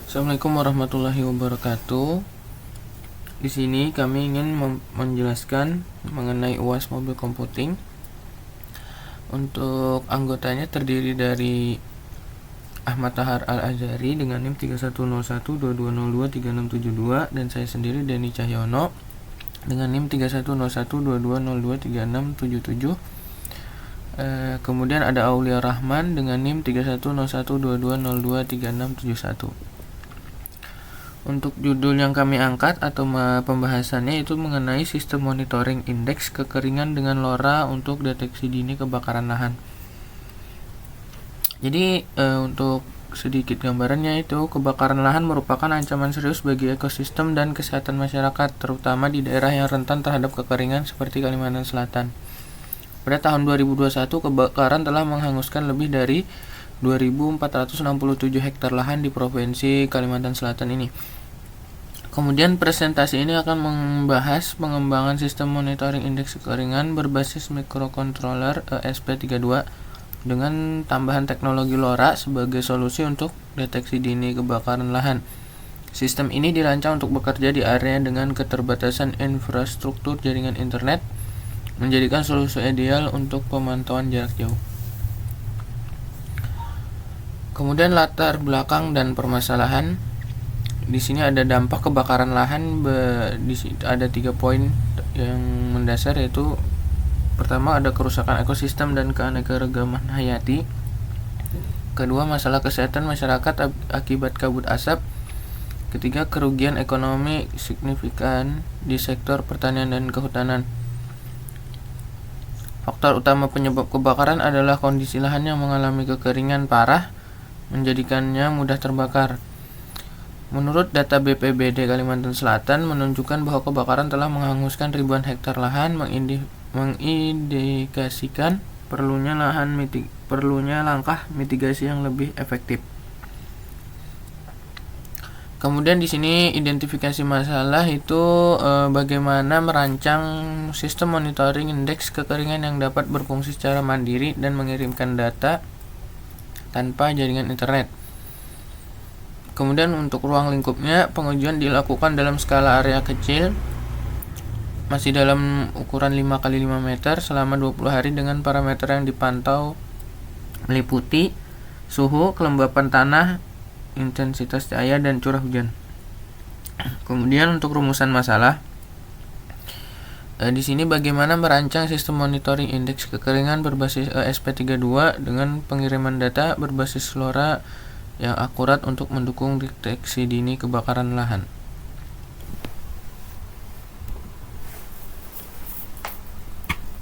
Assalamualaikum warahmatullahi wabarakatuh. Di sini kami ingin menjelaskan mengenai UAS Mobil Computing. Untuk anggotanya terdiri dari Ahmad Tahar Al-Azhari dengan NIM 310122023672 dan saya sendiri Denny Cahyono dengan NIM 310122023677. Kemudian ada Aulia Rahman dengan NIM 310122023671. Untuk judul yang kami angkat atau pembahasannya itu mengenai sistem monitoring indeks kekeringan dengan LoRa untuk deteksi dini kebakaran lahan. Jadi untuk sedikit gambarannya itu, kebakaran lahan merupakan ancaman serius bagi ekosistem dan kesehatan masyarakat, terutama di daerah yang rentan terhadap kekeringan seperti Kalimantan Selatan. Pada tahun 2021, kebakaran telah menghanguskan lebih dari 2.467 hektar lahan di Provinsi Kalimantan Selatan ini. Kemudian presentasi ini akan membahas pengembangan sistem monitoring indeks kekeringan berbasis microcontroller ESP32 dengan tambahan teknologi LoRa sebagai solusi untuk deteksi dini kebakaran lahan. Sistem ini dirancang untuk bekerja di area dengan keterbatasan infrastruktur jaringan internet, menjadikan solusi ideal untuk pemantauan jarak jauh. Kemudian latar belakang dan permasalahan. Di sini ada dampak kebakaran lahan. Di sini ada 3 poin yang mendasar, yaitu pertama ada kerusakan ekosistem dan keanekaragaman hayati. Kedua, masalah kesehatan masyarakat akibat kabut asap. Ketiga, kerugian ekonomi signifikan di sektor pertanian dan kehutanan. Faktor utama penyebab kebakaran adalah kondisi lahan yang mengalami kekeringan parah, menjadikannya mudah terbakar. Menurut data BPBD Kalimantan Selatan menunjukkan bahwa kebakaran telah menghanguskan ribuan hektar lahan, mengindikasikan perlunya langkah mitigasi yang lebih efektif. Kemudian di sini identifikasi masalah itu bagaimana merancang sistem monitoring indeks kekeringan yang dapat berfungsi secara mandiri dan mengirimkan data tanpa jaringan internet. Kemudian untuk ruang lingkupnya, pengujian dilakukan dalam skala area kecil, masih dalam ukuran 5x5 meter selama 20 hari dengan parameter yang dipantau meliputi suhu, kelembapan tanah, intensitas cahaya, dan curah hujan. Kemudian untuk rumusan masalah, di sini bagaimana merancang sistem monitoring indeks kekeringan berbasis ESP32 dengan pengiriman data berbasis LoRa yang akurat untuk mendukung deteksi dini kebakaran lahan.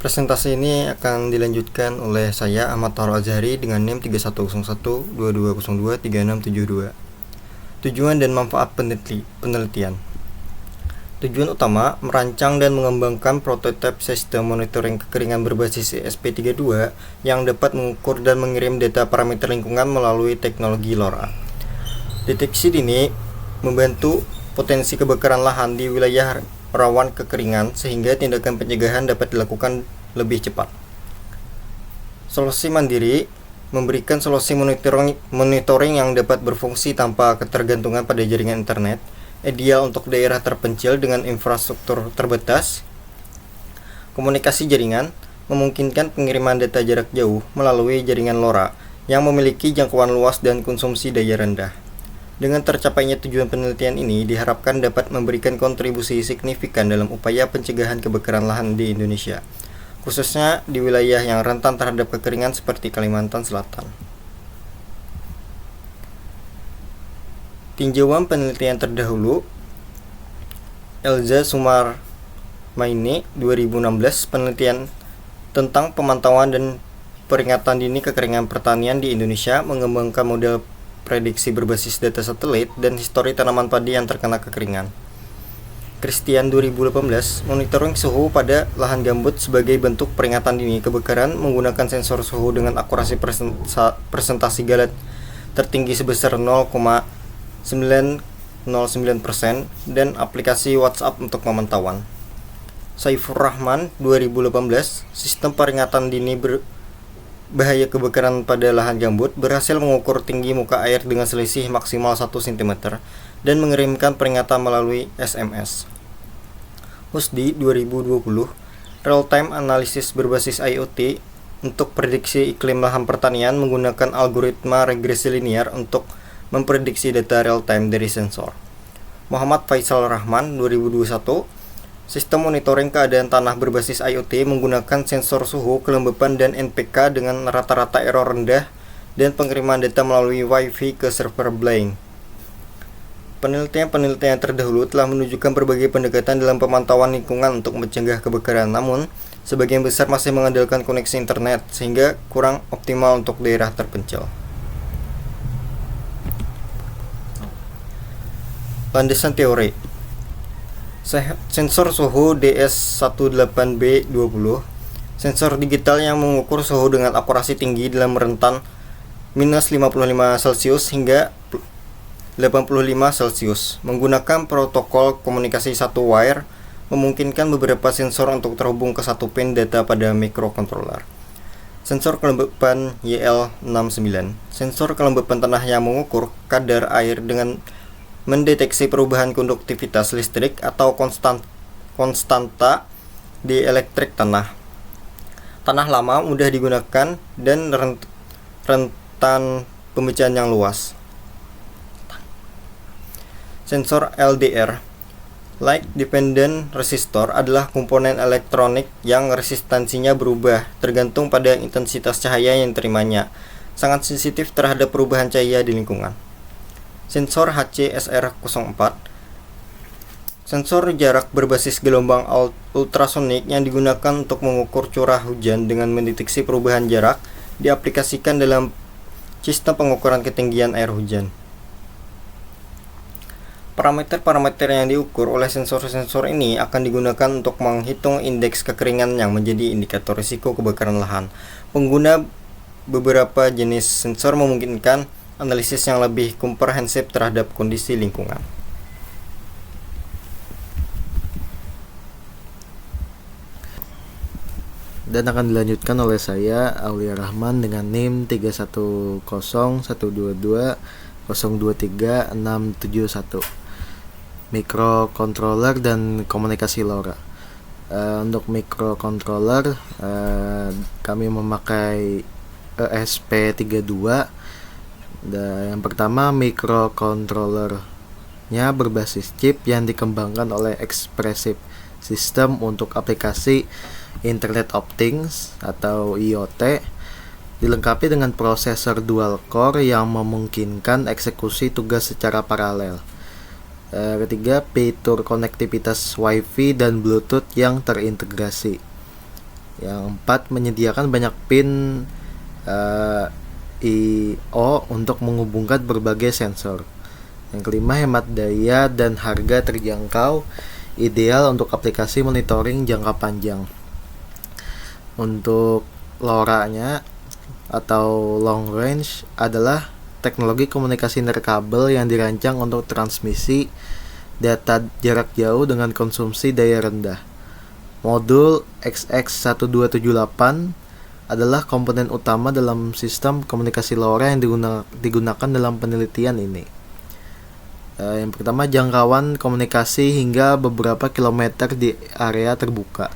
Presentasi ini akan dilanjutkan oleh saya Ahmad Tahar Al-Azhari dengan NIM 310122023672. Tujuan dan manfaat penelitian. Tujuan utama, merancang dan mengembangkan prototipe sistem monitoring kekeringan berbasis ESP32 yang dapat mengukur dan mengirim data parameter lingkungan melalui teknologi LoRa. Deteksi dini membantu potensi kebakaran lahan di wilayah rawan kekeringan sehingga tindakan pencegahan dapat dilakukan lebih cepat. Solusi mandiri memberikan solusi monitoring yang dapat berfungsi tanpa ketergantungan pada jaringan internet, ideal untuk daerah terpencil dengan infrastruktur terbatas. Komunikasi jaringan memungkinkan pengiriman data jarak jauh melalui jaringan LoRa yang memiliki jangkauan luas dan konsumsi daya rendah. Dengan tercapainya tujuan penelitian ini diharapkan dapat memberikan kontribusi signifikan dalam upaya pencegahan kebakaran lahan di Indonesia, khususnya di wilayah yang rentan terhadap kekeringan seperti Kalimantan Selatan. Tinjauan penelitian terdahulu, Elza Sumarmaini 2016, penelitian tentang pemantauan dan peringatan dini kekeringan pertanian di Indonesia, mengembangkan model prediksi berbasis data satelit dan histori tanaman padi yang terkena kekeringan. Christian 2018, monitoring suhu pada lahan gambut sebagai bentuk peringatan dini kebakaran menggunakan sensor suhu dengan akurasi presentasi galat tertinggi sebesar 0,909% dan aplikasi WhatsApp untuk pemantauan. Saifur Rahman 2018, sistem peringatan dini bahaya kebakaran pada lahan gambut berhasil mengukur tinggi muka air dengan selisih maksimal 1 cm dan mengirimkan peringatan melalui SMS. HUSDI 2020 Real-time Analysis berbasis IoT untuk prediksi iklim lahan pertanian menggunakan algoritma regresi linear untuk memprediksi data real-time dari sensor. Muhammad Faisal Rahman 2021 Sistem monitoring keadaan tanah berbasis IoT menggunakan sensor suhu, kelembapan, dan NPK dengan rata-rata error rendah dan pengiriman data melalui Wi-Fi ke server Blank. Penelitian terdahulu telah menunjukkan berbagai pendekatan dalam pemantauan lingkungan untuk mencegah kebakaran, namun sebagian besar masih mengandalkan koneksi internet sehingga kurang optimal untuk daerah terpencil. Landasan teori. Sensor suhu DS18B20 sensor digital yang mengukur suhu dengan akurasi tinggi dalam rentan minus 55 Celcius hingga 85 Celcius. Menggunakan protokol komunikasi satu wire memungkinkan beberapa sensor untuk terhubung ke satu pin data pada microcontroller. Sensor kelembapan YL69 sensor kelembapan tanah yang mengukur kadar air dengan mendeteksi perubahan konduktivitas listrik atau konstanta di elektrik tanah. Tanah lama mudah digunakan dan rentan pemecah yang luas. Sensor LDR Light Dependent Resistor adalah komponen elektronik yang resistansinya berubah tergantung pada intensitas cahaya yang diterimanya. Sangat sensitif terhadap perubahan cahaya di lingkungan. Sensor HCSR04 sensor jarak berbasis gelombang ultrasonik yang digunakan untuk mengukur curah hujan dengan mendeteksi perubahan jarak diaplikasikan dalam sistem pengukuran ketinggian air hujan. Parameter-parameter yang diukur oleh sensor-sensor ini akan digunakan untuk menghitung indeks kekeringan yang menjadi indikator risiko kebakaran lahan. Pengguna beberapa jenis sensor memungkinkan analisis yang lebih komprehensif terhadap kondisi lingkungan. Dan akan dilanjutkan oleh saya, Aulia Rahman, dengan NIM 31012023671 microcontroller dan komunikasi LoRa. Untuk microcontroller kami memakai ESP32. Dan yang pertama, microcontrollernya berbasis chip yang dikembangkan oleh Expressive System untuk aplikasi Internet of Things atau IoT, dilengkapi dengan prosesor dual core yang memungkinkan eksekusi tugas secara paralel. Ketiga, fitur konektivitas Wi-Fi dan Bluetooth yang terintegrasi. Yang empat, menyediakan banyak pin I/O untuk menghubungkan berbagai sensor. Yang kelima, hemat daya dan harga terjangkau, ideal untuk aplikasi monitoring jangka panjang. Untuk LoRa-nya atau long range adalah teknologi komunikasi nirkabel yang dirancang untuk transmisi data jarak jauh dengan konsumsi daya rendah. Modul XX1278 adalah komponen utama dalam sistem komunikasi LoRa yang digunakan dalam penelitian ini. Yang pertama, jangkauan komunikasi hingga beberapa kilometer di area terbuka.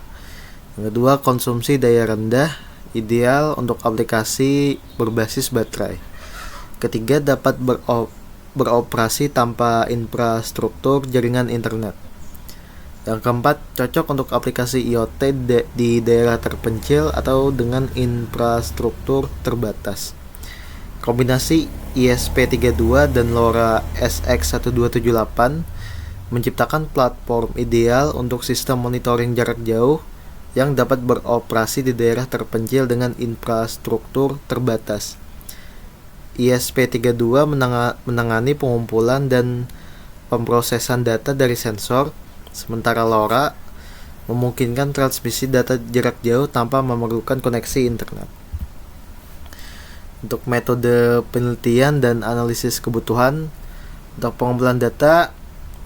Yang kedua, konsumsi daya rendah, ideal untuk aplikasi berbasis baterai. Ketiga, dapat beroperasi tanpa infrastruktur jaringan internet. Yang keempat, cocok untuk aplikasi IoT di daerah terpencil atau dengan infrastruktur terbatas. Kombinasi ESP32 dan LoRa SX1278 menciptakan platform ideal untuk sistem monitoring jarak jauh yang dapat beroperasi di daerah terpencil dengan infrastruktur terbatas. ESP32 menangani pengumpulan dan pemrosesan data dari sensor, sementara LoRa memungkinkan transmisi data jarak jauh tanpa memerlukan koneksi internet. Untuk metode penelitian dan analisis kebutuhan, untuk pengumpulan data,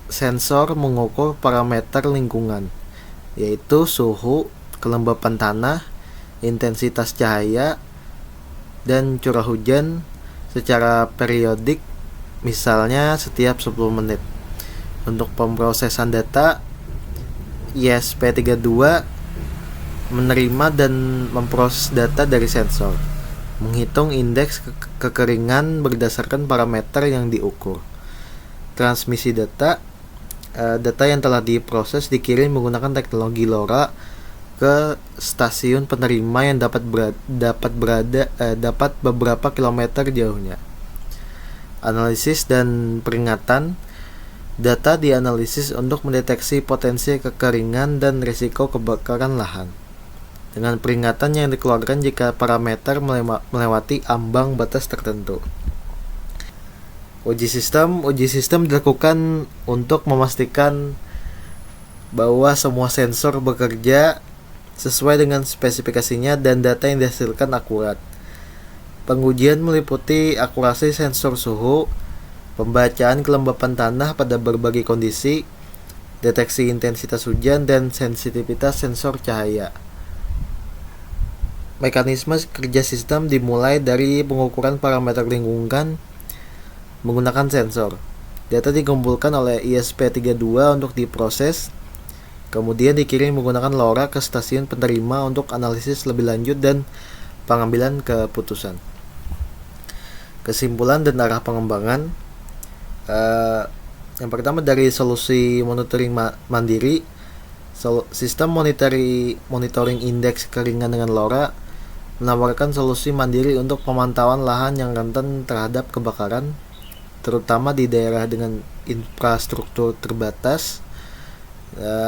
sensor mengukur parameter lingkungan, yaitu suhu, kelembapan tanah, intensitas cahaya, dan curah hujan secara periodik, misalnya setiap 10 menit. Untuk pemrosesan data, ISP32 menerima dan memproses data dari sensor, menghitung indeks kekeringan berdasarkan parameter yang diukur. Transmisi data yang telah diproses dikirim menggunakan teknologi LoRa ke stasiun penerima yang dapat beberapa kilometer jauhnya. Analisis dan peringatan. Data dianalisis untuk mendeteksi potensi kekeringan dan risiko kebakaran lahan, dengan peringatan yang dikeluarkan jika parameter melewati ambang batas tertentu. Uji sistem dilakukan untuk memastikan bahwa semua sensor bekerja sesuai dengan spesifikasinya dan data yang dihasilkan akurat. Pengujian meliputi akurasi sensor suhu, pembacaan kelembapan tanah pada berbagai kondisi, deteksi intensitas hujan, dan sensitivitas sensor cahaya. Mekanisme kerja sistem dimulai dari pengukuran parameter lingkungan menggunakan sensor. Data dikumpulkan oleh ISP32 untuk diproses, kemudian dikirim menggunakan LoRa ke stasiun penerima untuk analisis lebih lanjut dan pengambilan keputusan. Kesimpulan dan arah pengembangan. Yang pertama, dari solusi monitoring mandiri, sistem monitoring indeks kekeringan dengan LoRa menawarkan solusi mandiri untuk pemantauan lahan yang rentan terhadap kebakaran, terutama di daerah dengan infrastruktur terbatas.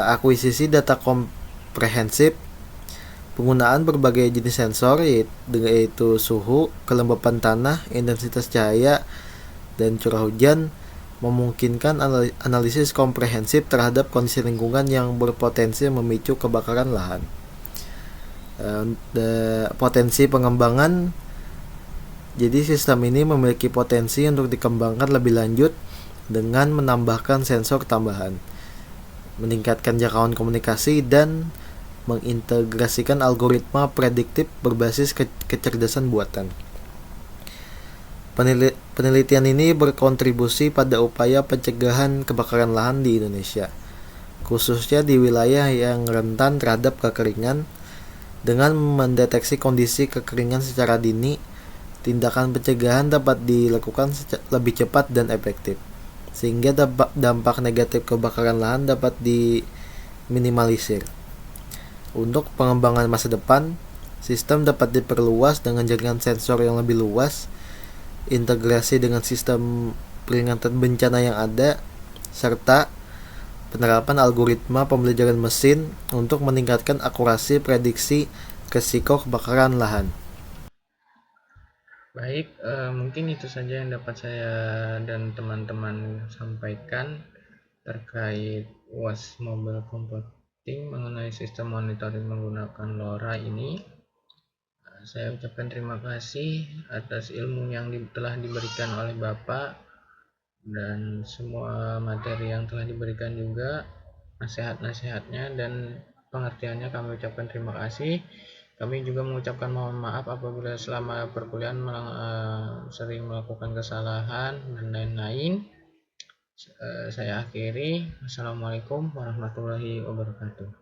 Akuisisi data komprehensif, penggunaan berbagai jenis sensor yaitu suhu, kelembapan tanah, intensitas cahaya, dan curah hujan, memungkinkan analisis komprehensif terhadap kondisi lingkungan yang berpotensi memicu kebakaran lahan. Potensi pengembangan. Jadi sistem ini memiliki potensi untuk dikembangkan lebih lanjut dengan menambahkan sensor tambahan, meningkatkan jangkauan komunikasi, dan mengintegrasikan algoritma prediktif berbasis kecerdasan buatan. Penelitian ini berkontribusi pada upaya pencegahan kebakaran lahan di Indonesia, khususnya di wilayah yang rentan terhadap kekeringan. Dengan mendeteksi kondisi kekeringan secara dini, tindakan pencegahan dapat dilakukan lebih cepat dan efektif, sehingga dampak negatif kebakaran lahan dapat diminimalisir. Untuk pengembangan masa depan, sistem dapat diperluas dengan jaringan sensor yang lebih luas, integrasi dengan sistem peringatan bencana yang ada, serta penerapan algoritma pembelajaran mesin untuk meningkatkan akurasi prediksi risiko kebakaran lahan. Baik, mungkin itu saja yang dapat saya dan teman-teman sampaikan terkait UAS Mobile Computing mengenai sistem monitoring menggunakan LoRa ini. Saya ucapkan terima kasih atas ilmu yang telah diberikan oleh Bapak dan semua materi yang telah diberikan juga, nasihat-nasihatnya dan pengertiannya kami ucapkan terima kasih. Kami juga mengucapkan mohon maaf apabila selama perkuliahan sering melakukan kesalahan dan lain-lain. Saya akhiri. Assalamualaikum warahmatullahi wabarakatuh.